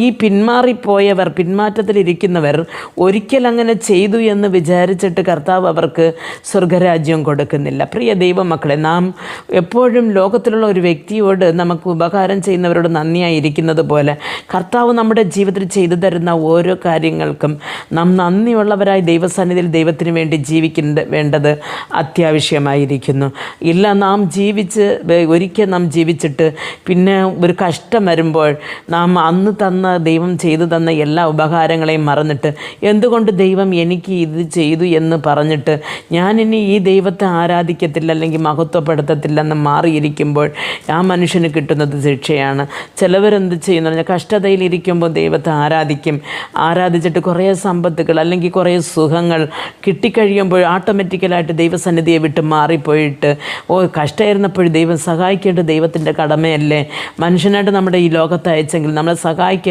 ഈ പിന്മാറിപ്പോയവർ, പിന്മാറ്റത്തിലിരിക്കുന്നവർ ഒരിക്കൽ അങ്ങനെ ചെയ്തു എന്ന് വിചാരിച്ചിട്ട് കർത്താവ് അവർക്ക് സ്വർഗരാജ്യം കൊടുക്കുന്നില്ല. പ്രിയ ദൈവമക്കളെ, നാം എപ്പോഴും ലോകത്തിലുള്ള ഒരു വ്യക്തിയോട് നമുക്ക് ഉപകാരം ചെയ്യുന്നവരോട് നന്ദിയായിരിക്കുന്നത് പോലെ കർത്താവ് നമ്മുടെ ജീവിതത്തിൽ ചെയ്തു തരുന്ന ഓരോ കാര്യങ്ങൾക്കും നാം നന്ദിയുള്ളവരായി ദൈവസന്നിധിയിൽ ദൈവത്തിന് വേണ്ടി വേണ്ടത് അത്യാവശ്യമായിരിക്കുന്നു. ഇല്ല, ഒരിക്കൽ നാം ജീവിച്ചിട്ട് പിന്നെ ഒരു കഷ്ടം വരുമ്പോൾ നാം അന്ന് ദൈവം ചെയ്തു തന്ന എല്ലാ ഉപകാരങ്ങളെയും മറന്നിട്ട് എന്തുകൊണ്ട് ദൈവം എനിക്ക് ഇത് ചെയ്തു എന്ന് പറഞ്ഞിട്ട് ഞാനിനി ഈ ദൈവത്തെ ആരാധിക്കത്തില്ല അല്ലെങ്കിൽ മഹത്വപ്പെടുത്തത്തില്ലെന്ന് മാറിയിരിക്കുമ്പോൾ ആ മനുഷ്യന് കിട്ടുന്നത് ശിക്ഷയാണ്. ചിലവരെന്ത് ചെയ്യുന്നു പറഞ്ഞാൽ കഷ്ടതയിലിരിക്കുമ്പോൾ ദൈവത്തെ ആരാധിച്ചിട്ട് കുറേ സമ്പത്തുകൾ അല്ലെങ്കിൽ കുറേ സുഖങ്ങൾ കിട്ടിക്കഴിയുമ്പോൾ ഓട്ടോമാറ്റിക്കലായിട്ട് ദൈവസന്നിധിയെ വിട്ട് മാറിപ്പോയിട്ട് കഷ്ടമായിരുന്നപ്പോഴും ദൈവം സഹായിക്കേണ്ടത് ദൈവത്തിൻ്റെ കടമയല്ലേ, മനുഷ്യനായിട്ട് നമ്മുടെ ഈ ലോകത്ത് അയച്ചെങ്കിൽ നമ്മളെ സഹായിക്കേണ്ട